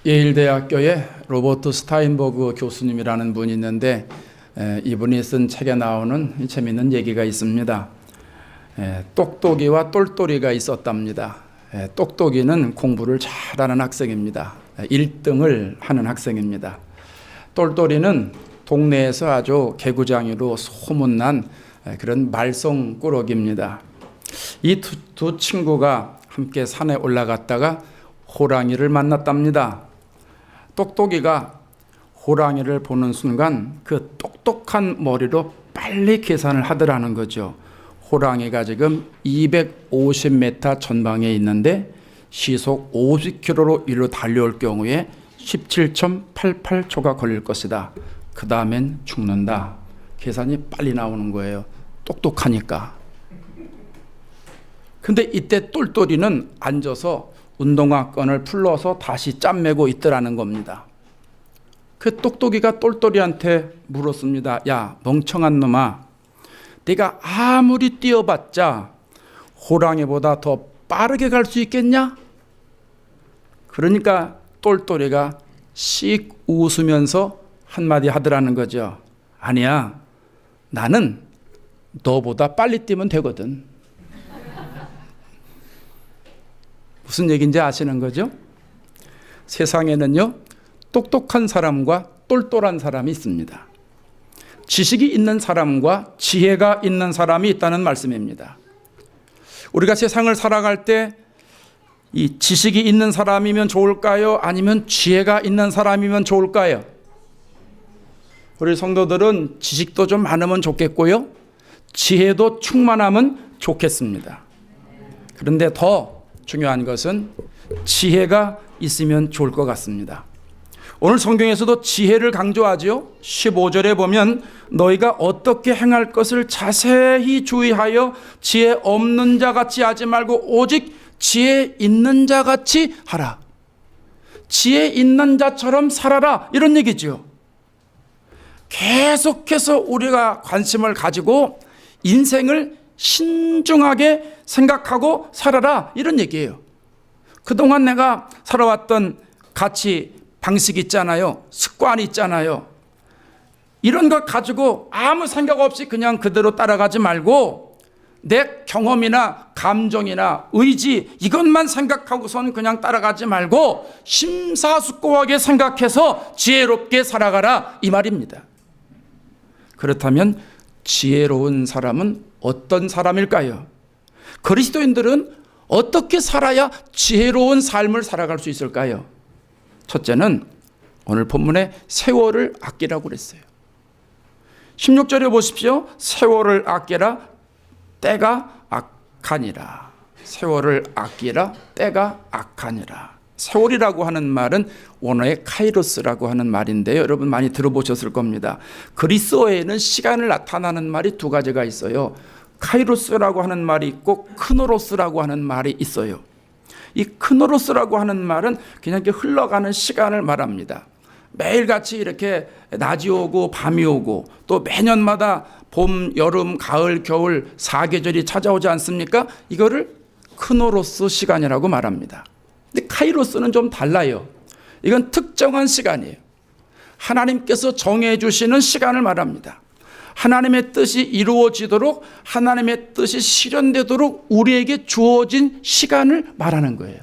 예일대학교에 로버트 스타인버그 교수님이라는 분이 있는데 이분이 쓴 책에 나오는 재미있는 얘기가 있습니다. 똑똑이와 똘똘이가 있었답니다. 똑똑이는 공부를 잘하는 학생입니다. 1등을 하는 학생입니다. 똘똘이는 동네에서 아주 개구장이로 소문난 그런 말썽꾸러기입니다. 이 두 친구가 함께 산에 올라갔다가 호랑이를 만났답니다. 똑똑이가 호랑이를 보는 순간 그 똑똑한 머리로 빨리 계산을 하더라는 거죠. 호랑이가 지금 250m 전방에 있는데 시속 50km로 이리로 달려올 경우에 17.88초가 걸릴 것이다. 그 다음엔 죽는다. 계산이 빨리 나오는 거예요. 똑똑하니까. 근데 이때 똘똘이는 앉아서 운동화끈을 풀러서 다시 짬매고 있더라는 겁니다. 그 똑똑이가 똘똘이한테 물었습니다. 야, 멍청한 놈아, 네가 아무리 뛰어봤자 호랑이보다 더 빠르게 갈 수 있겠냐? 그러니까 똘똘이가 씩 웃으면서 한마디 하더라는 거죠. 아니야, 나는 너보다 빨리 뛰면 되거든. 무슨 얘기인지 아시는 거죠? 세상에는요, 똑똑한 사람과 똘똘한 사람이 있습니다. 지식이 있는 사람과 지혜가 있는 사람이 있다는 말씀입니다. 우리가 세상을 살아갈 때 이 지식이 있는 사람이면 좋을까요? 아니면 지혜가 있는 사람이면 좋을까요? 우리 성도들은 지식도 좀 많으면 좋겠고요, 지혜도 충만하면 좋겠습니다. 그런데 더 중요한 것은 지혜가 있으면 좋을 것 같습니다. 오늘 성경에서도 지혜를 강조하죠. 15절에 보면 너희가 어떻게 행할 것을 자세히 주의하여 지혜 없는 자 같이 하지 말고 오직 지혜 있는 자 같이 하라. 지혜 있는 자처럼 살아라, 이런 얘기죠. 계속해서 우리가 관심을 가지고 인생을 신중하게 생각하고 살아라, 이런 얘기예요. 그동안 내가 살아왔던 가치 방식이 있잖아요. 습관이 있잖아요. 이런 것 가지고 아무 생각 없이 그냥 그대로 따라가지 말고 내 경험이나 감정이나 의지 이것만 생각하고선 그냥 따라가지 말고 심사숙고하게 생각해서 지혜롭게 살아가라, 이 말입니다. 그렇다면 지혜로운 사람은 어떤 사람일까요? 그리스도인들은 어떻게 살아야 지혜로운 삶을 살아갈 수 있을까요? 첫째는 오늘 본문에 세월을 아끼라고 그랬어요. 16절에 보십시오. 세월을 아끼라, 때가 악하니라. 세월을 아끼라, 때가 악하니라. 세월이라고 하는 말은 원어의 카이로스라고 하는 말인데요, 여러분 많이 들어보셨을 겁니다. 그리스어에는 시간을 나타나는 말이 두 가지가 있어요. 카이로스라고 하는 말이 있고 크노로스라고 하는 말이 있어요. 이 크노로스라고 하는 말은 그냥 이렇게 흘러가는 시간을 말합니다. 매일같이 이렇게 낮이 오고 밤이 오고 또 매년마다 봄, 여름, 가을, 겨울 4계절이 찾아오지 않습니까? 이거를 크노로스 시간이라고 말합니다. 근데 카이로스는 좀 달라요. 이건 특정한 시간이에요. 하나님께서 정해주시는 시간을 말합니다. 하나님의 뜻이 이루어지도록, 하나님의 뜻이 실현되도록 우리에게 주어진 시간을 말하는 거예요.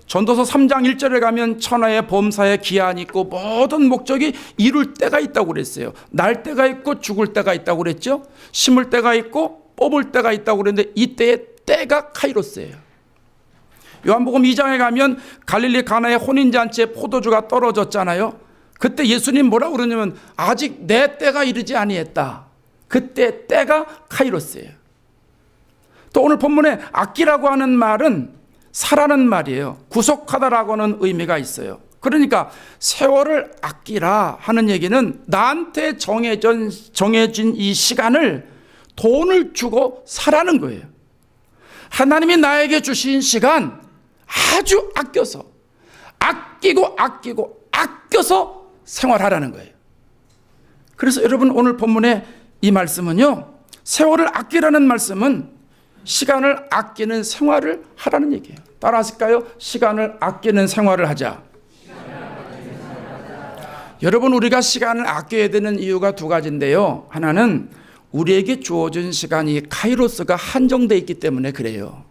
전도서 3장 1절에 가면 천하의 범사에 기한이 있고 모든 목적이 이룰 때가 있다고 그랬어요. 날 때가 있고 죽을 때가 있다고 그랬죠. 심을 때가 있고 뽑을 때가 있다고 그랬는데 이때의 때가 카이로스예요. 요한복음 2장에 가면 갈릴리 가나의 혼인잔치에 포도주가 떨어졌잖아요. 그때 예수님 뭐라고 그러냐면 아직 내 때가 이르지 아니했다. 그때 때가 카이로스예요. 또 오늘 본문에 아끼라고 하는 말은 사라는 말이에요. 구속하다라고 하는 의미가 있어요. 그러니까 세월을 아끼라 하는 얘기는 나한테 정해진 이 시간을 돈을 주고 사라는 거예요. 하나님이 나에게 주신 시간 아주 아껴서 아껴서 생활하라는 거예요. 그래서 여러분 오늘 본문의 이 말씀은요, 세월을 아끼라는 말씀은 시간을 아끼는 생활을 하라는 얘기예요. 따라하실까요? 시간을 아끼는 생활을 하자. 여러분, 우리가 시간을 아껴야 되는 이유가 두 가지인데요. 하나는 우리에게 주어진 시간이 카이로스가 한정되어 있기 때문에 그래요.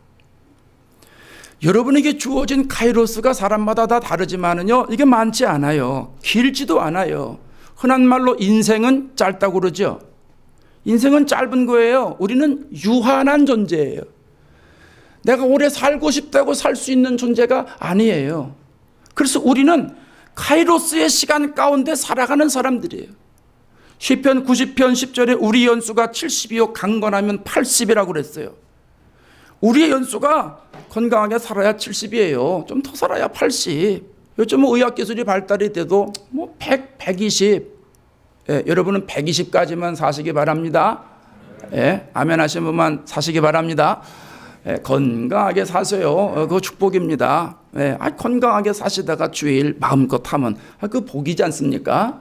여러분에게 주어진 카이로스가 사람마다 다 다르지만은요, 이게 많지 않아요. 길지도 않아요. 흔한 말로 인생은 짧다고 그러죠. 인생은 짧은 거예요. 우리는 유한한 존재예요. 내가 오래 살고 싶다고 살 수 있는 존재가 아니에요. 그래서 우리는 카이로스의 시간 가운데 살아가는 사람들이에요. 시편 90편 10절에 우리 연수가 70이요 강건하면 80이라고 그랬어요. 우리의 연수가 건강하게 살아야 70이에요. 좀 더 살아야 80. 요즘은 의학기술이 발달이 돼도 100, 120. 여러분은 120까지만 사시기 바랍니다. 아멘 하신 분만 사시기 바랍니다. 건강하게 사세요. 그거 축복입니다. 건강하게 사시다가 주일 마음껏 하면 그 복이지 않습니까?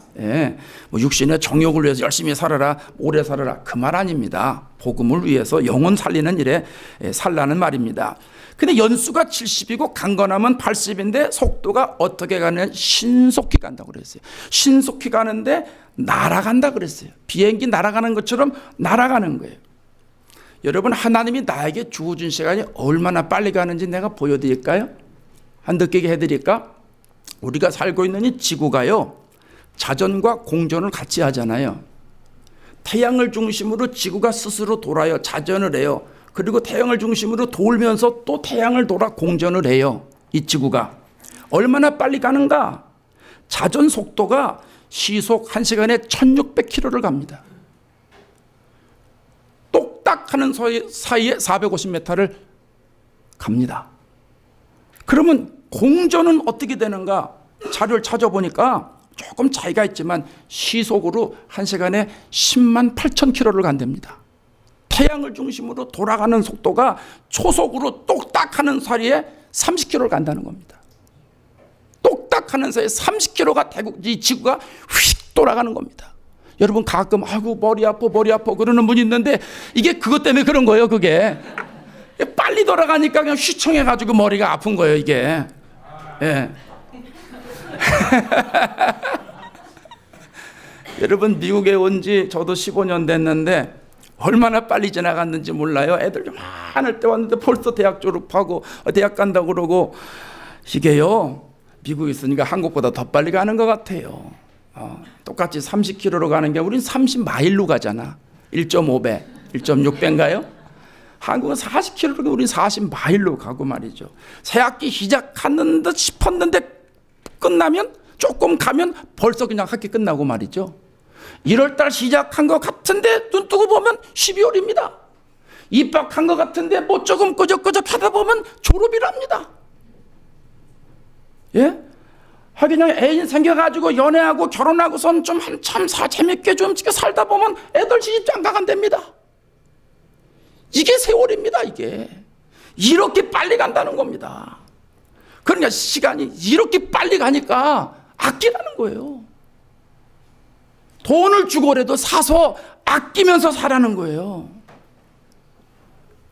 육신의 정욕을 위해서 열심히 살아라, 오래 살아라, 그 말 아닙니다. 복음을 위해서 영혼 살리는 일에 살라는 말입니다. 근데 연수가 70이고 강건하면 80인데 속도가 어떻게 가느냐, 신속히 간다고 그랬어요. 신속히 가는데 날아간다 그랬어요. 비행기 날아가는 것처럼 날아가는 거예요. 여러분, 하나님이 나에게 주어진 시간이 얼마나 빨리 가는지 내가 보여드릴까요? 한 느끼게 해드릴까? 우리가 살고 있는 이 지구가요, 자전과 공전을 같이 하잖아요. 태양을 중심으로 지구가 스스로 돌아요. 자전을 해요. 그리고 태양을 중심으로 돌면서 또 태양을 돌아 공전을 해요. 이 지구가 얼마나 빨리 가는가? 자전 속도가 시속 1시간에 1600km를 갑니다. 똑딱 하는 사이에 450m를 갑니다. 그러면 공전은 어떻게 되는가? 자료를 찾아보니까 조금 차이가 있지만 시속으로 1시간에 10만 8천 km를 간답니다. 태양을 중심으로 돌아가는 속도가 초속으로 똑딱 하는 사이에 30km를 간다는 겁니다. 똑딱 하는 사이에 30km가 되고 이 지구가 휙 돌아가는 겁니다. 여러분, 가끔 아이고 머리 아파 그러는 분이 있는데 이게 그것 때문에 그런 거예요. 그게 빨리 돌아가니까 그냥 휘청해가지고 머리가 아픈 거예요, 이게. 여러분, 미국에 온 지 저도 15년 됐는데 얼마나 빨리 지나갔는지 몰라요. 애들 좀 많을 때 왔는데 벌써 대학 졸업하고 대학 간다고 그러고, 이게요, 미국에 있으니까 한국보다 더 빨리 가는 것 같아요. 똑같이 30km로 가는 게 우린 30마일로 가잖아. 1.5배, 1.6배인가요? 한국은 40km로 우린 40마일로 가고 말이죠. 새 학기 시작하는 듯 싶었는데 끝나면 조금 가면 벌써 그냥 학기 끝나고 말이죠. 1월달 시작한 것 같은데 눈 뜨고 보면 12월입니다. 입학한 것 같은데 뭐 조금 끄적끄적 하다 보면 졸업이랍니다. 그냥 애인 생겨가지고 연애하고 결혼하고선 좀 한참 재밌게 좀 살다 보면 애들 시집 장가 간답니다. 이게 세월입니다. 이게 이렇게 빨리 간다는 겁니다. 그러니까 시간이 이렇게 빨리 가니까 아끼라는 거예요. 돈을 주고라도 사서 아끼면서 살라는 거예요.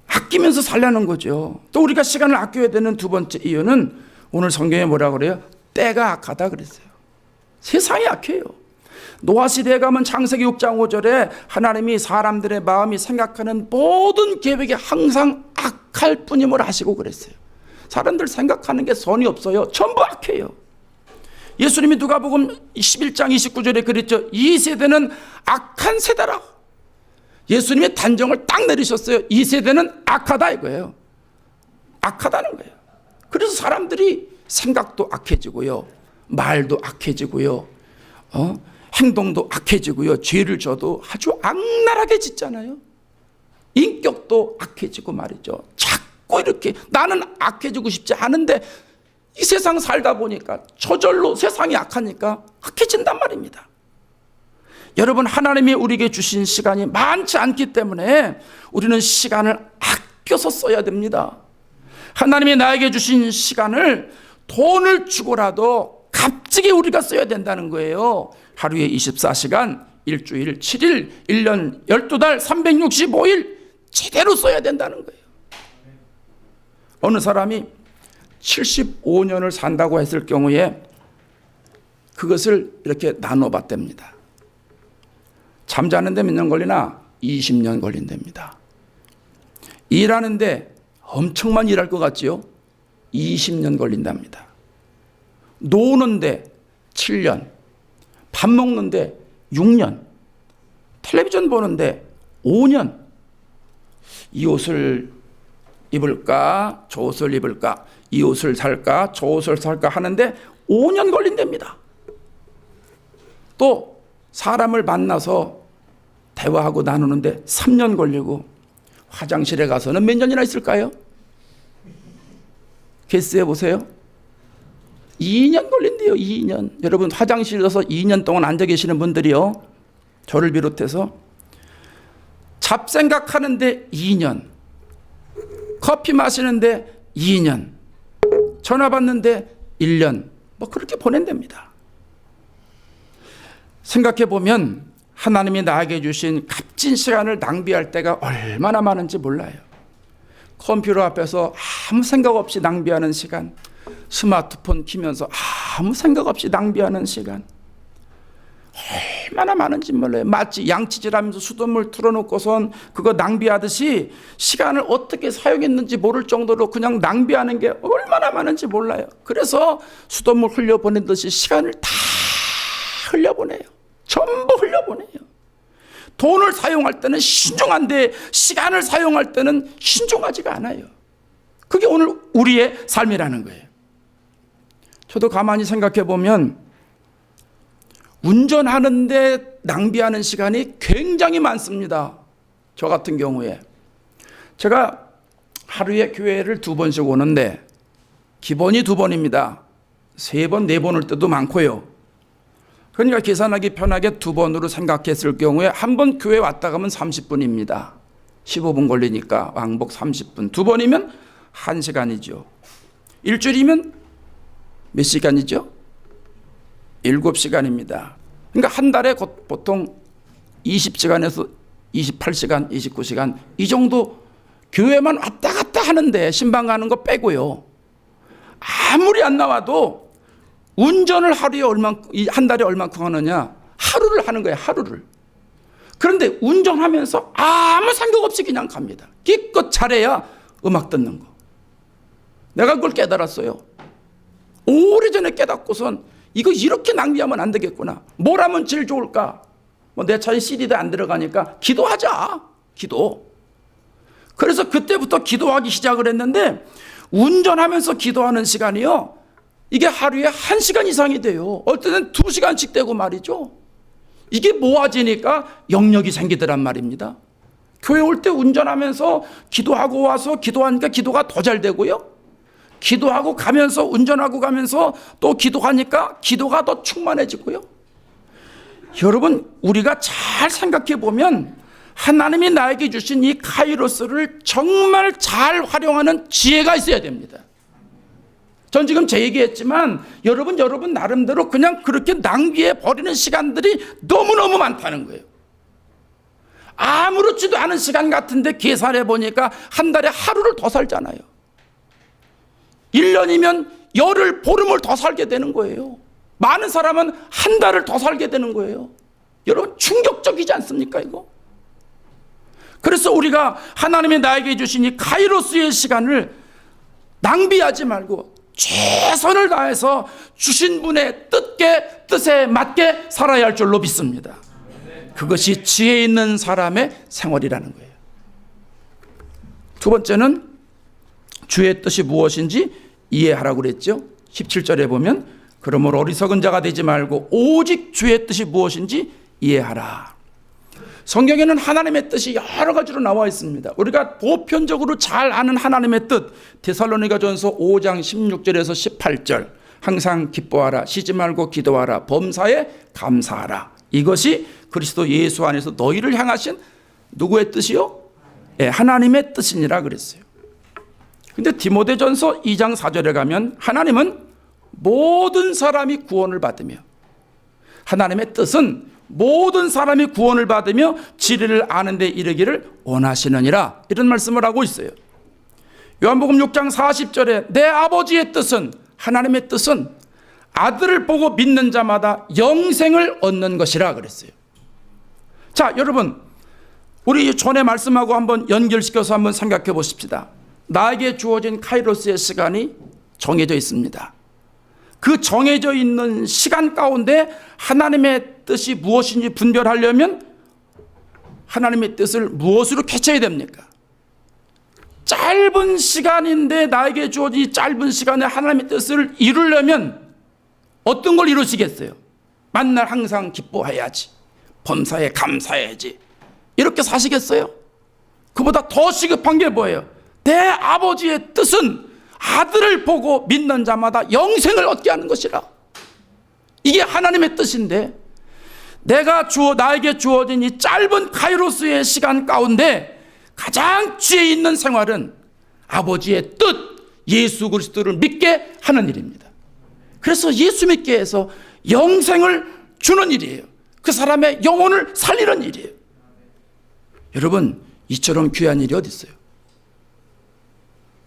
아끼면서 살라는 거죠. 또 우리가 시간을 아껴야 되는 두 번째 이유는 오늘 성경에 뭐라고 그래요? 때가 악하다 그랬어요. 세상이 악해요. 노아 시대에 가면 창세기 6장 5절에 하나님이 사람들의 마음이 생각하는 모든 계획이 항상 악할 뿐임을 아시고 그랬어요. 사람들 생각하는 게 선이 없어요. 전부 악해요. 예수님이 누가복음 11장 29절에 그랬죠. 이 세대는 악한 세대라. 예수님의 단정을 딱 내리셨어요. 이 세대는 악하다 이거예요. 악하다는 거예요. 그래서 사람들이 생각도 악해지고요, 말도 악해지고요, 행동도 악해지고요, 죄를 져도 아주 악랄하게 짓잖아요. 인격도 악해지고 말이죠. 자꾸 이렇게 나는 악해지고 싶지 않은데 이 세상 살다 보니까 저절로 세상이 악하니까 악해진단 말입니다. 여러분, 하나님이 우리에게 주신 시간이 많지 않기 때문에 우리는 시간을 아껴서 써야 됩니다. 하나님이 나에게 주신 시간을 돈을 주고라도 값지게 우리가 써야 된다는 거예요. 하루에 24시간, 일주일 7일, 1년 12달, 365일 제대로 써야 된다는 거예요. 어느 사람이 75년을 산다고 했을 경우에 그것을 이렇게 나눠봤답니다. 잠자는데 몇 년 걸리나? 20년 걸린답니다. 일하는데 엄청만 일할 것 같지요? 20년 걸린답니다. 노는데 7년, 밥 먹는데 6년, 텔레비전 보는데 5년, 이 옷을 입을까 저 옷을 입을까, 이 옷을 살까 저 옷을 살까 하는데 5년 걸린답니다. 또 사람을 만나서 대화하고 나누는데 3년 걸리고, 화장실에 가서는 몇 년이나 있을까요? 개수해 보세요. 2년 걸린대요. 2년. 여러분, 화장실에 가서 2년 동안 앉아 계시는 분들이요, 저를 비롯해서 잡생각하는데 2년, 커피 마시는데 2년, 전화 받는데 1년, 뭐 그렇게 보낸답니다. 생각해 보면 하나님이 나에게 주신 값진 시간을 낭비할 때가 얼마나 많은지 몰라요. 컴퓨터 앞에서 아무 생각 없이 낭비하는 시간, 스마트폰 키면서 아무 생각 없이 낭비하는 시간, 얼마나 많은지 몰라요. 마치 양치질하면서 수돗물 틀어놓고선 그거 낭비하듯이 시간을 어떻게 사용했는지 모를 정도로 그냥 낭비하는 게 얼마나 많은지 몰라요. 그래서 수돗물 흘려보내듯이 시간을 다 흘려보내요. 전부 흘려보내요. 돈을 사용할 때는 신중한데 시간을 사용할 때는 신중하지가 않아요. 그게 오늘 우리의 삶이라는 거예요. 저도 가만히 생각해 보면 운전하는데 낭비하는 시간이 굉장히 많습니다. 저 같은 경우에 제가 하루에 교회를 2번씩 오는데 기본이 2번입니다. 3번, 4번 올 때도 많고요. 그러니까 계산하기 편하게 2번으로 생각했을 경우에 한 번 교회 왔다 가면 30분입니다. 15분 걸리니까 왕복 30분. 2번이면 1시간이죠. 일주일이면 몇 시간이죠? 7시간입니다. 그러니까 한 달에 보통 20시간에서 28시간, 29시간 이 정도 교회만 왔다 갔다 하는데, 신방 가는 거 빼고요, 아무리 안 나와도 운전을 하루에 한 달에 얼마큼 하느냐? 하루를 하는 거예요. 하루를. 그런데 운전하면서 아무 생각 없이 그냥 갑니다. 기껏 잘해야 음악 듣는 거. 내가 그걸 깨달았어요. 오래전에 깨닫고선 이거 이렇게 낭비하면 안 되겠구나. 뭘 하면 제일 좋을까? 내 차에 CD도 안 들어가니까 기도하자. 기도. 그래서 그때부터 기도하기 시작을 했는데, 운전하면서 기도하는 시간이요, 이게 하루에 1시간 이상이 돼요. 어떨 때는 2시간씩 되고 말이죠. 이게 모아지니까 영역이 생기더란 말입니다. 교회 올 때 운전하면서 기도하고 와서 기도하니까 기도가 더 잘 되고요, 기도하고 가면서 운전하고 가면서 또 기도하니까 기도가 더 충만해지고요. 여러분, 우리가 잘 생각해 보면 하나님이 나에게 주신 이 카이로스를 정말 잘 활용하는 지혜가 있어야 됩니다. 전 지금 제 얘기했지만 여러분 나름대로 그냥 그렇게 낭비해 버리는 시간들이 너무너무 많다는 거예요. 아무렇지도 않은 시간 같은데 계산해 보니까 한 달에 하루를 더 살잖아요. 1년이면 열흘, 보름을 더 살게 되는 거예요. 많은 사람은 한 달을 더 살게 되는 거예요. 여러분, 충격적이지 않습니까, 이거? 그래서 우리가 하나님이 나에게 주신 이 카이로스의 시간을 낭비하지 말고 최선을 다해서 주신 분의 뜻에 맞게 살아야 할 줄로 믿습니다. 그것이 지혜 있는 사람의 생활이라는 거예요. 두 번째는 주의 뜻이 무엇인지 이해하라고 그랬죠. 17절에 보면 그러므로 어리석은 자가 되지 말고 오직 주의 뜻이 무엇인지 이해하라. 성경에는 하나님의 뜻이 여러 가지로 나와 있습니다. 우리가 보편적으로 잘 아는 하나님의 뜻, 데살로니가전서 5장 16절에서 18절, 항상 기뻐하라, 쉬지 말고 기도하라, 범사에 감사하라. 이것이 그리스도 예수 안에서 너희를 향하신 누구의 뜻이요? 네, 하나님의 뜻이니라 그랬어요. 근데 디모데전서 2장 4절에 가면 하나님은 모든 사람이 구원을 받으며, 하나님의 뜻은 모든 사람이 구원을 받으며 진리를 아는 데 이르기를 원하시느니라, 이런 말씀을 하고 있어요. 요한복음 6장 40절에 내 아버지의 뜻은, 하나님의 뜻은 아들을 보고 믿는 자마다 영생을 얻는 것이라 그랬어요. 자, 여러분, 우리 전에 말씀하고 한번 연결시켜서 한번 생각해 보십시다. 나에게 주어진 카이로스의 시간이 정해져 있습니다. 그 정해져 있는 시간 가운데 하나님의 뜻이 무엇인지 분별하려면 하나님의 뜻을 무엇으로 캐쳐야 됩니까? 짧은 시간인데 나에게 주어진 이 짧은 시간에 하나님의 뜻을 이루려면 어떤 걸 이루시겠어요? 만날 항상 기뻐해야지, 범사에 감사해야지, 이렇게 사시겠어요? 그보다 더 시급한 게 뭐예요? 내 아버지의 뜻은 아들을 보고 믿는 자마다 영생을 얻게 하는 것이라. 이게 하나님의 뜻인데, 나에게 주어진 이 짧은 카이로스의 시간 가운데 가장 지혜 있는 생활은 아버지의 뜻, 예수 그리스도를 믿게 하는 일입니다. 그래서 예수 믿게 해서 영생을 주는 일이에요. 그 사람의 영혼을 살리는 일이에요. 여러분, 이처럼 귀한 일이 어디 있어요?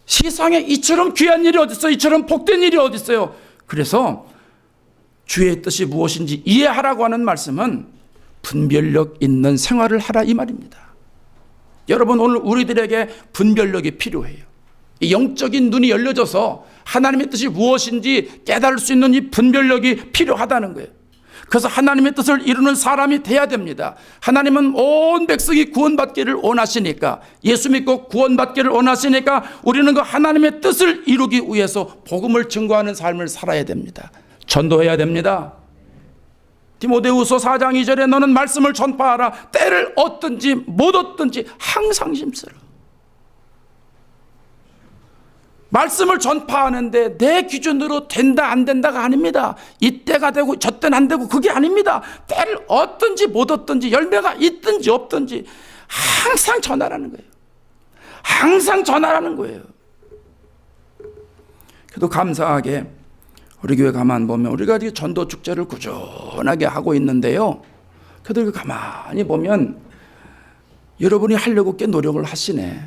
세상에 이처럼 귀한 일이 어디 있어요? 이처럼 복된 일이 어디 있어요? 그래서 주의 뜻이 무엇인지 이해하라고 하는 말씀은 분별력 있는 생활을 하라, 이 말입니다. 여러분, 오늘 우리들에게 분별력이 필요해요. 이 영적인 눈이 열려져서 하나님의 뜻이 무엇인지 깨달을 수 있는 이 분별력이 필요하다는 거예요. 그래서 하나님의 뜻을 이루는 사람이 돼야 됩니다. 하나님은 온 백성이 구원받기를 원하시니까, 예수 믿고 구원받기를 원하시니까 우리는 그 하나님의 뜻을 이루기 위해서 복음을 증거하는 삶을 살아야 됩니다. 전도해야 됩니다. 디모데후서 4장 2절에 너는 말씀을 전파하라. 때를 얻든지 못 얻든지 항상 힘쓰라. 말씀을 전파하는데 내 기준으로 된다 안 된다가 아닙니다. 이때가 되고 저때는 안 되고 그게 아닙니다. 때를 얻든지 못 얻든지 열매가 있든지 없든지 항상 전하라는 거예요. 항상 전하라는 거예요. 그래도 감사하게 우리 교회 가만 보면 우리가 전도 축제를 꾸준하게 하고 있는데요. 그래도 가만히 보면 여러분이 하려고 꽤 노력을 하시네.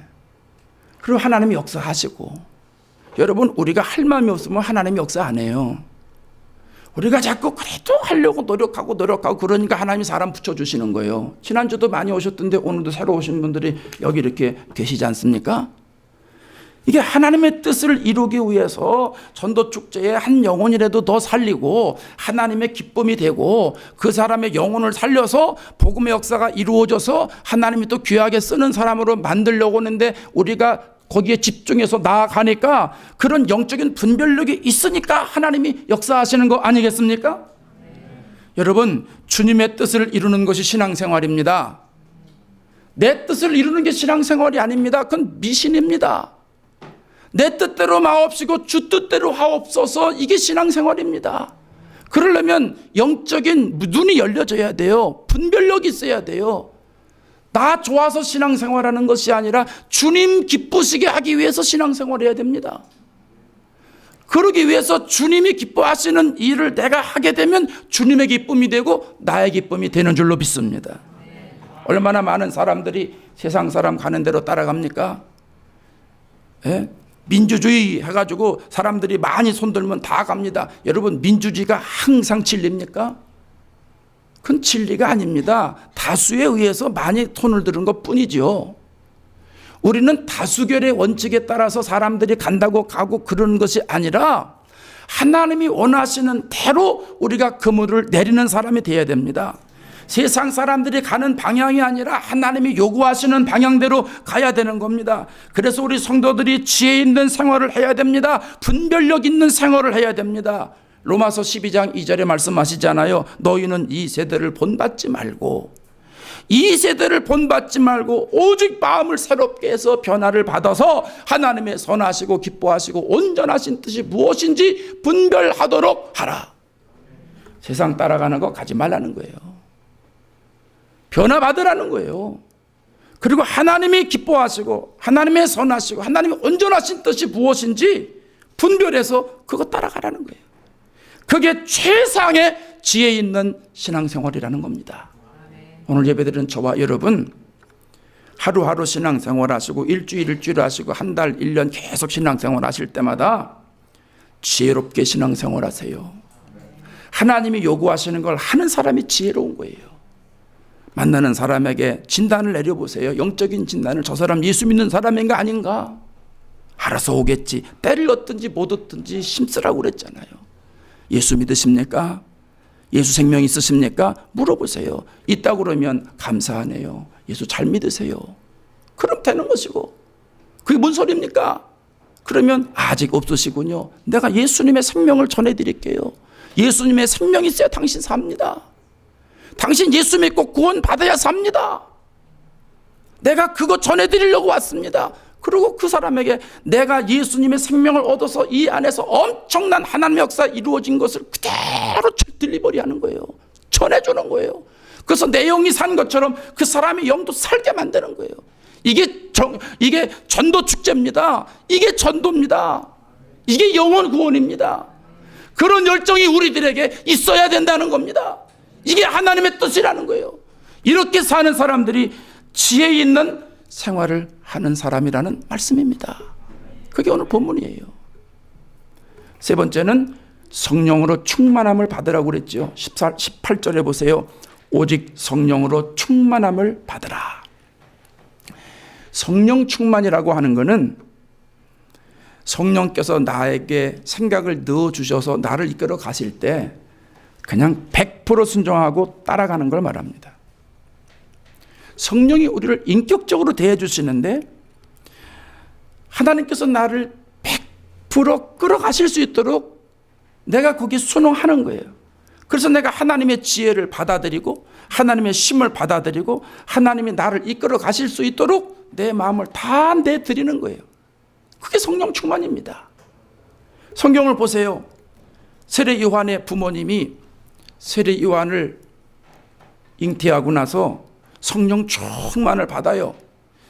그리고 하나님이 역사하시고, 여러분, 우리가 할 마음이 없으면 하나님이 역사 안 해요. 우리가 자꾸 그래도 하려고 노력하고 그러니까 하나님이 사람 붙여주시는 거예요. 지난주도 많이 오셨던데 오늘도 새로 오신 분들이 여기 이렇게 계시지 않습니까? 이게 하나님의 뜻을 이루기 위해서 전도축제에 한 영혼이라도 더 살리고 하나님의 기쁨이 되고 그 사람의 영혼을 살려서 복음의 역사가 이루어져서 하나님이 또 귀하게 쓰는 사람으로 만들려고 하는데, 우리가 거기에 집중해서 나아가니까 그런 영적인 분별력이 있으니까 하나님이 역사하시는 거 아니겠습니까? 여러분, 주님의 뜻을 이루는 것이 신앙생활입니다. 내 뜻을 이루는 게 신앙생활이 아닙니다. 그건 미신입니다. 내 뜻대로 마옵시고 주 뜻대로 하옵소서, 이게 신앙생활입니다. 그러려면 영적인 눈이 열려져야 돼요. 분별력이 있어야 돼요. 나 좋아서 신앙생활하는 것이 아니라 주님 기쁘시게 하기 위해서 신앙생활해야 됩니다. 그러기 위해서 주님이 기뻐하시는 일을 내가 하게 되면 주님의 기쁨이 되고 나의 기쁨이 되는 줄로 믿습니다. 얼마나 많은 사람들이 세상 사람 가는 대로 따라갑니까? 예? 민주주의 해가지고 사람들이 많이 손들면 다 갑니다. 여러분, 민주주의가 항상 진리입니까? 그건 진리가 아닙니다. 다수에 의해서 많이 손을 드는 것 뿐이죠. 우리는 다수결의 원칙에 따라서 사람들이 간다고 가고 그러는 것이 아니라 하나님이 원하시는 대로 우리가 그물을 내리는 사람이 되어야 됩니다. 세상 사람들이 가는 방향이 아니라 하나님이 요구하시는 방향대로 가야 되는 겁니다. 그래서 우리 성도들이 지혜 있는 생활을 해야 됩니다. 분별력 있는 생활을 해야 됩니다. 로마서 12장 2절에 말씀하시잖아요. 너희는 이 세대를 본받지 말고, 이 세대를 본받지 말고 오직 마음을 새롭게 해서 변화를 받아서 하나님의 선하시고 기뻐하시고 온전하신 뜻이 무엇인지 분별하도록 하라. 세상 따라가는 거 가지 말라는 거예요. 변화받으라는 거예요. 그리고 하나님이 기뻐하시고 하나님의 선하시고 하나님의 온전하신 뜻이 무엇인지 분별해서 그거 따라가라는 거예요. 그게 최상의 지혜 있는 신앙생활이라는 겁니다. 오늘 예배드리는 저와 여러분, 하루하루 신앙생활 하시고 일주일 하시고 한 달, 1년 계속 신앙생활 하실 때마다 지혜롭게 신앙생활 하세요. 하나님이 요구하시는 걸 하는 사람이 지혜로운 거예요. 만나는 사람에게 진단을 내려보세요. 영적인 진단을. 저 사람 예수 믿는 사람인가 아닌가? 알아서 오겠지. 때를 얻든지 못 얻든지 힘쓰라고 그랬잖아요. 예수 믿으십니까? 예수 생명 있으십니까? 물어보세요. 있다고 그러면 감사하네요. 예수 잘 믿으세요. 그럼 되는 것이고. 그게 뭔 소리입니까? 그러면 아직 없으시군요. 내가 예수님의 생명을 전해드릴게요. 예수님의 생명이 있어야 당신 삽니다. 당신 예수 믿고 구원 받아야 삽니다. 내가 그거 전해드리려고 왔습니다. 그리고 그 사람에게 내가 예수님의 생명을 얻어서 이 안에서 엄청난 하나님의 역사 이루어진 것을 그대로 딜리버리 하는 거예요. 전해주는 거예요. 그래서 내 영이 산 것처럼 그 사람의 영도 살게 만드는 거예요. 이게 전도 축제입니다. 이게 전도입니다. 이게 영혼 구원입니다. 그런 열정이 우리들에게 있어야 된다는 겁니다. 이게 하나님의 뜻이라는 거예요. 이렇게 사는 사람들이 지혜 있는 생활을 하는 사람이라는 말씀입니다. 그게 오늘 본문이에요. 세 번째는 성령으로 충만함을 받으라고 그랬죠. 18절에 보세요. 오직 성령으로 충만함을 받으라. 성령 충만이라고 하는 것은 성령께서 나에게 생각을 넣어주셔서 나를 이끌어 가실 때 그냥 100% 순종하고 따라가는 걸 말합니다. 성령이 우리를 인격적으로 대해주시는데 하나님께서 나를 100% 끌어가실 수 있도록 내가 거기에 순응하는 거예요. 그래서 내가 하나님의 지혜를 받아들이고 하나님의 심을 받아들이고 하나님이 나를 이끌어 가실 수 있도록 내 마음을 다 내드리는 거예요. 그게 성령 충만입니다. 성경을 보세요. 세례 요한의 부모님이 세례 요한을 잉태하고 나서 성령 충만을 받아요.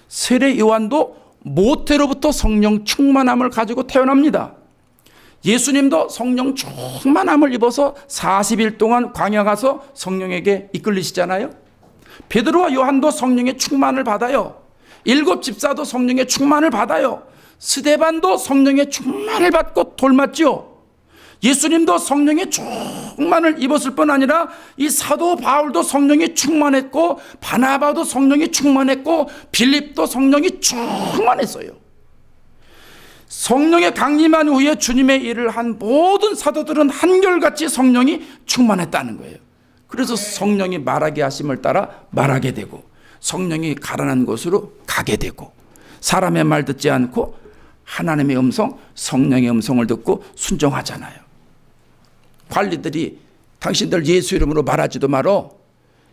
세례 요한도 모태로부터 성령 충만함을 가지고 태어납니다. 예수님도 성령 충만함을 입어서 40일 동안 광야 가서 성령에게 이끌리시잖아요. 베드로와 요한도 성령의 충만을 받아요. 7 집사도 성령의 충만을 받아요. 스데반도 성령의 충만을 받고 돌맞죠. 예수님도 성령의 충만을 입었을 뿐 아니라 이 사도 바울도 성령이 충만했고 바나바도 성령이 충만했고 빌립도 성령이 충만했어요. 성령의 강림한 후에 주님의 일을 한 모든 사도들은 한결같이 성령이 충만했다는 거예요. 그래서 성령이 말하게 하심을 따라 말하게 되고 성령이 가라는 곳으로 가게 되고 사람의 말 듣지 않고 하나님의 음성, 성령의 음성을 듣고 순종하잖아요. 관리들이 당신들 예수 이름으로 말하지도 말어,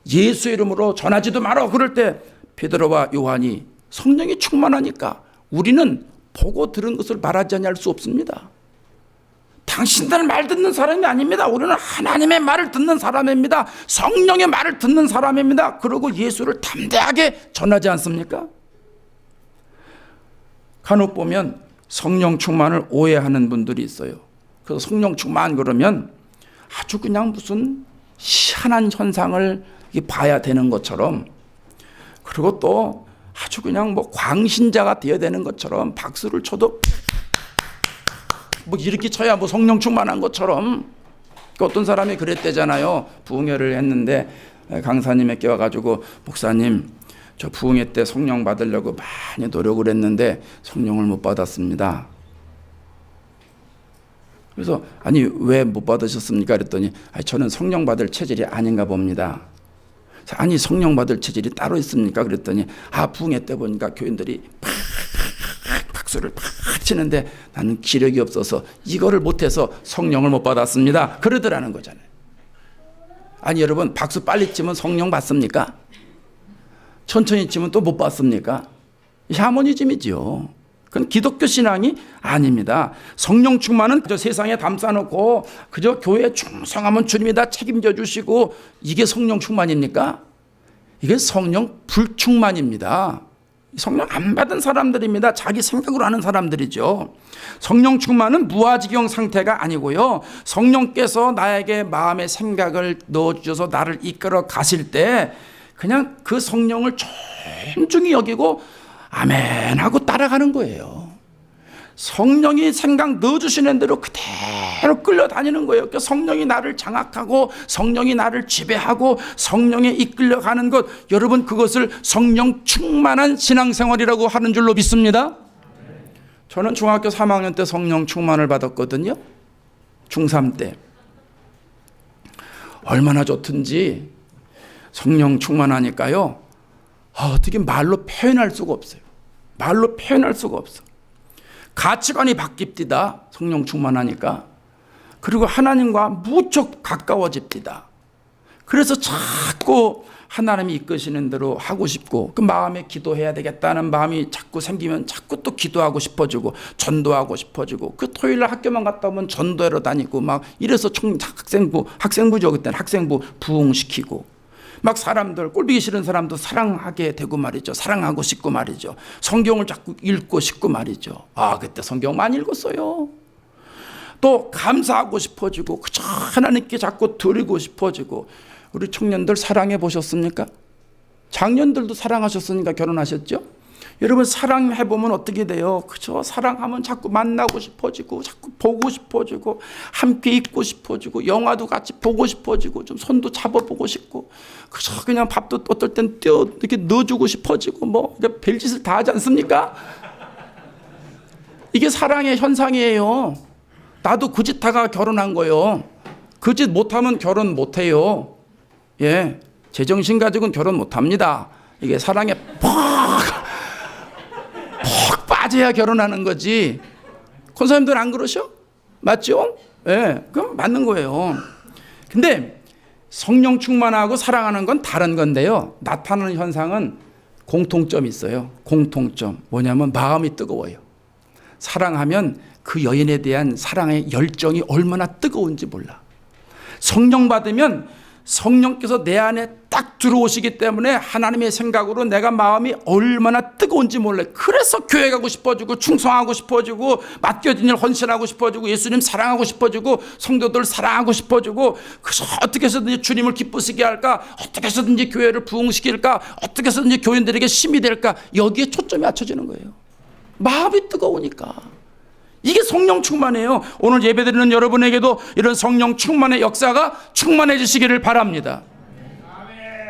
예수 이름으로 전하지도 말어 그럴 때 베드로와 요한이 성령이 충만하니까 우리는 보고 들은 것을 말하지 않을 수 없습니다. 당신들 말 듣는 사람이 아닙니다. 우리는 하나님의 말을 듣는 사람입니다. 성령의 말을 듣는 사람입니다. 그리고 예수를 담대하게 전하지 않습니까? 간혹 보면 성령 충만을 오해하는 분들이 있어요. 그래서 성령 충만 그러면 아주 그냥 무슨 희한한 현상을 봐야 되는 것처럼, 그리고 또 아주 그냥 뭐 광신자가 되어야 되는 것처럼 박수를 쳐도 뭐 이렇게 쳐야 뭐 성령 충만한 것처럼. 어떤 사람이 그랬대잖아요. 부흥회를 했는데 강사님에게 와가지고 목사님 저 부흥회 때 성령 받으려고 많이 노력을 했는데 성령을 못 받았습니다. 그래서 아니 왜 못 받으셨습니까? 그랬더니 저는 성령 받을 체질이 아닌가 봅니다. 아니 성령 받을 체질이 따로 있습니까? 그랬더니 부흥회 때 보니까 교인들이 박수를 팍 치는데 나는 기력이 없어서 이거를 못해서 성령을 못 받았습니다. 그러더라는 거잖아요. 아니 여러분 박수 빨리 치면 성령 받습니까? 천천히 치면 또 못 받습니까? 샤머니즘이지요. 그건 기독교 신앙이 아닙니다. 성령 충만은 그저 세상에 담싸놓고 그저 교회에 충성하면 주님이 다 책임져 주시고 이게 성령 충만입니까? 이게 성령 불충만입니다. 성령 안 받은 사람들입니다. 자기 생각으로 하는 사람들이죠. 성령 충만은 무아지경 상태가 아니고요. 성령께서 나에게 마음의 생각을 넣어주셔서 나를 이끌어 가실 때 그냥 그 성령을 존중히 여기고 아멘 하고 따라가는 거예요. 성령이 생각 넣어주시는 대로 그대로 끌려다니는 거예요. 그러니까 성령이 나를 장악하고 성령이 나를 지배하고 성령에 이끌려가는 것, 여러분 그것을 성령 충만한 신앙생활이라고 하는 줄로 믿습니다. 저는 중학교 3학년 때 성령 충만을 받았거든요. 중3 때. 얼마나 좋든지 성령 충만하니까요. 어떻게 말로 표현할 수가 없어요. 말로 표현할 수가 없어. 가치관이 바뀝니다. 성령 충만하니까. 그리고 하나님과 무척 가까워집니다. 그래서 자꾸 하나님이 이끄시는 대로 하고 싶고, 그 마음에 기도해야 되겠다는 마음이 자꾸 생기면 자꾸 또 기도하고 싶어지고 전도하고 싶어지고, 그 토요일날 학교만 갔다 오면 전도하러 다니고 막 이래서 학생부죠. 그때는 학생부 부흥시키고 막 사람들, 꼴보기 싫은 사람도 사랑하게 되고 말이죠. 사랑하고 싶고 말이죠. 성경을 자꾸 읽고 싶고 말이죠. 그때 성경 많이 읽었어요. 또 감사하고 싶어지고 그저 하나님께 자꾸 드리고 싶어지고. 우리 청년들 사랑해 보셨습니까? 장년들도 사랑하셨으니까 결혼하셨죠? 여러분 사랑해보면 어떻게 돼요? 그저 사랑하면 자꾸 만나고 싶어지고 자꾸 보고 싶어지고 함께 있고 싶어지고 영화도 같이 보고 싶어지고 좀 손도 잡아보고 싶고 그저 그냥 밥도 어떨 땐 이렇게 넣어주고 싶어지고 뭐 별짓을 다 하지 않습니까? 이게 사랑의 현상이에요. 나도 그 짓 하다가 결혼한 거예요. 그 짓 못하면 결혼 못해요. 예, 제정신 가지고는 결혼 못합니다. 이게 사랑에 퍽 빠져야 결혼하는 거지. 권사님들 안 그러셔? 맞죠? 예, 그럼 맞는 거예요. 근데 성령 충만하고 사랑하는 건 다른 건데요. 나타나는 현상은 공통점이 있어요. 공통점. 뭐냐면 마음이 뜨거워요. 사랑하면 그 여인에 대한 사랑의 열정이 얼마나 뜨거운지 몰라. 성령 받으면 성령께서 내 안에 딱 들어오시기 때문에 하나님의 생각으로 내가 마음이 얼마나 뜨거운지 몰라요. 그래서 교회 가고 싶어지고 충성하고 싶어지고 맡겨진 일 헌신하고 싶어지고 예수님 사랑하고 싶어지고 성도들 사랑하고 싶어지고 그래서 어떻게 해서든지 주님을 기쁘시게 할까, 어떻게 해서든지 교회를 부흥시킬까, 어떻게 해서든지 교인들에게 힘이 될까, 여기에 초점이 맞춰지는 거예요. 마음이 뜨거우니까. 이게 성령 충만이에요. 오늘 예배드리는 여러분에게도 이런 성령 충만의 역사가 충만해지시기를 바랍니다.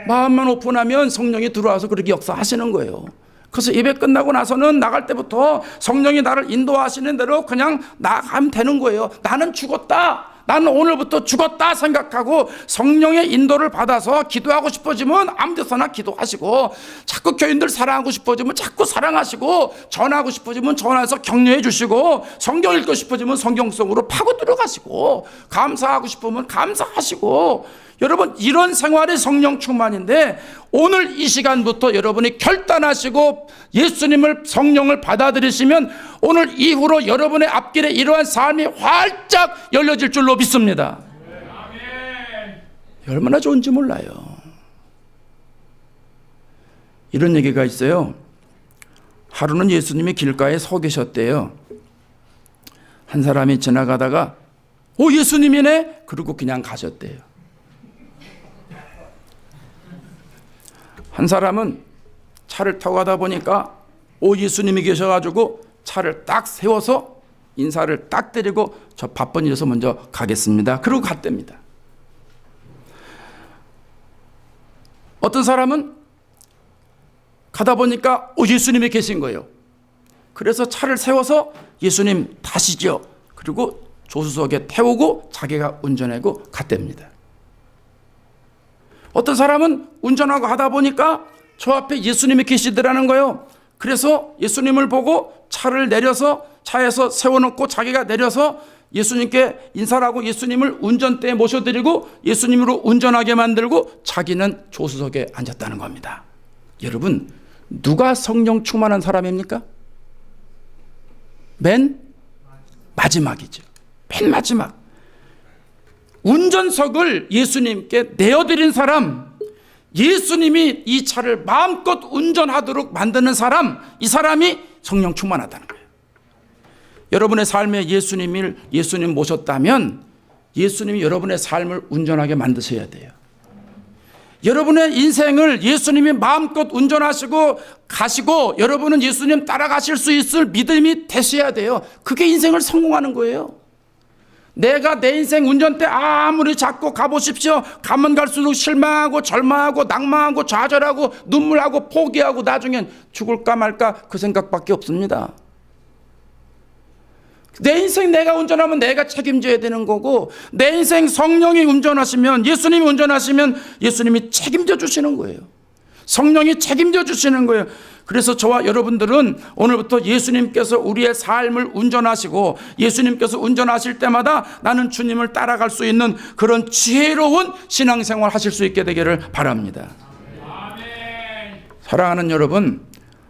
마음만 오픈하면 성령이 들어와서 그렇게 역사하시는 거예요. 그래서 예배 끝나고 나서는 나갈 때부터 성령이 나를 인도하시는 대로 그냥 나가면 되는 거예요. 나는 죽었다. 나는 오늘부터 죽었다 생각하고 성령의 인도를 받아서 기도하고 싶어지면 아무 데서나 기도하시고, 자꾸 교인들 사랑하고 싶어지면 자꾸 사랑하시고, 전하고 싶어지면 전화해서 격려해 주시고, 성경 읽고 싶어지면 성경 속으로 파고 들어가시고, 감사하고 싶으면 감사하시고. 여러분 이런 생활이 성령 충만인데, 오늘 이 시간부터 여러분이 결단하시고 예수님을 성령을 받아들이시면 오늘 이후로 여러분의 앞길에 이러한 삶이 활짝 열려질 줄로 믿습니다. 얼마나 좋은지 몰라요. 이런 얘기가 있어요. 하루는 예수님이 길가에 서 계셨대요. 한 사람이 지나가다가 예수님이네? 그러고 그냥 가셨대요. 한 사람은 차를 타고 가다 보니까 예수님이 계셔가지고 차를 딱 세워서 인사를 딱 드리고 저 바쁜 일에서 먼저 가겠습니다. 그러고 갔답니다. 어떤 사람은 가다 보니까 예수님이 계신 거예요. 그래서 차를 세워서 예수님 타시죠. 그리고 조수석에 태우고 자기가 운전하고 갔답니다. 어떤 사람은 운전하고 하다 보니까 저 앞에 예수님이 계시더라는 거예요. 그래서 예수님을 보고 차를 내려서 차에서 세워놓고 자기가 내려서 예수님께 인사를 하고 예수님을 운전대에 모셔드리고 예수님으로 운전하게 만들고 자기는 조수석에 앉았다는 겁니다. 여러분, 누가 성령 충만한 사람입니까? 맨 마지막이죠. 맨 마지막. 운전석을 예수님께 내어드린 사람, 예수님이 이 차를 마음껏 운전하도록 만드는 사람, 이 사람이 성령 충만하다는 거예요. 여러분의 삶에 예수님 모셨다면 예수님이 여러분의 삶을 운전하게 만드셔야 돼요. 여러분의 인생을 예수님이 마음껏 운전하시고 가시고 여러분은 예수님 따라가실 수 있을 믿음이 되셔야 돼요. 그게 인생을 성공하는 거예요. 내가 내 인생 운전대 아무리 잡고 가보십시오. 가면 갈수록 실망하고 절망하고 낭망하고 좌절하고 눈물하고 포기하고 나중엔 죽을까 말까 그 생각밖에 없습니다. 내 인생 내가 운전하면 내가 책임져야 되는 거고, 내 인생 성령이 운전하시면, 예수님이 운전하시면 예수님이 책임져 주시는 거예요. 성령이 책임져 주시는 거예요. 그래서 저와 여러분들은 오늘부터 예수님께서 우리의 삶을 운전하시고 예수님께서 운전하실 때마다 나는 주님을 따라갈 수 있는 그런 지혜로운 신앙생활 하실 수 있게 되기를 바랍니다. 사랑하는 여러분,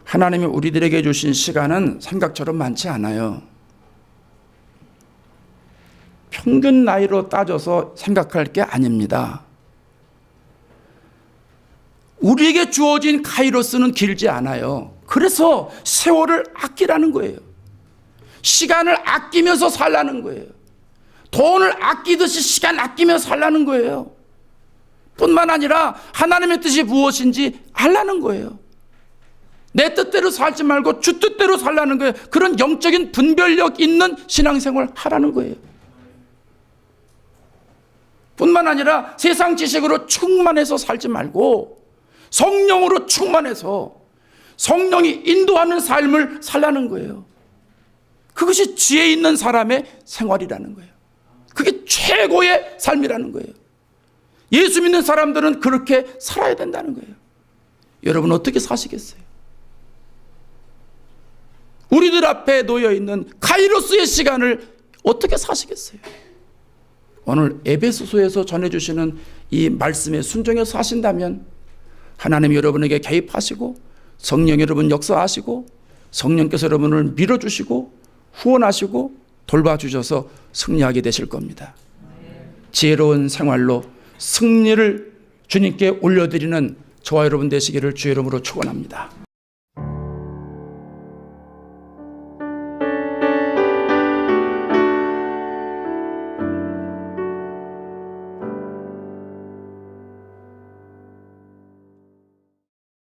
하나님이 우리들에게 주신 시간은 생각처럼 많지 않아요. 평균 나이로 따져서 생각할 게 아닙니다. 우리에게 주어진 카이로스는 길지 않아요. 그래서 세월을 아끼라는 거예요. 시간을 아끼면서 살라는 거예요. 돈을 아끼듯이 시간 아끼면서 살라는 거예요. 뿐만 아니라 하나님의 뜻이 무엇인지 알라는 거예요. 내 뜻대로 살지 말고 주 뜻대로 살라는 거예요. 그런 영적인 분별력 있는 신앙생활 하라는 거예요. 뿐만 아니라 세상 지식으로 충만해서 살지 말고 성령으로 충만해서 성령이 인도하는 삶을 살라는 거예요. 그것이 지혜 있는 사람의 생활이라는 거예요. 그게 최고의 삶이라는 거예요. 예수 믿는 사람들은 그렇게 살아야 된다는 거예요. 여러분 어떻게 사시겠어요? 우리들 앞에 놓여 있는 카이로스의 시간을 어떻게 사시겠어요? 오늘 에베소서에서 전해주시는 이 말씀에 순종해서 사신다면 하나님이 여러분에게 개입하시고 성령 여러분 역사하시고 성령께서 여러분을 밀어주시고 후원하시고 돌봐주셔서 승리하게 되실 겁니다. 지혜로운 생활로 승리를 주님께 올려드리는 저와 여러분 되시기를 주의 이름으로 축원합니다.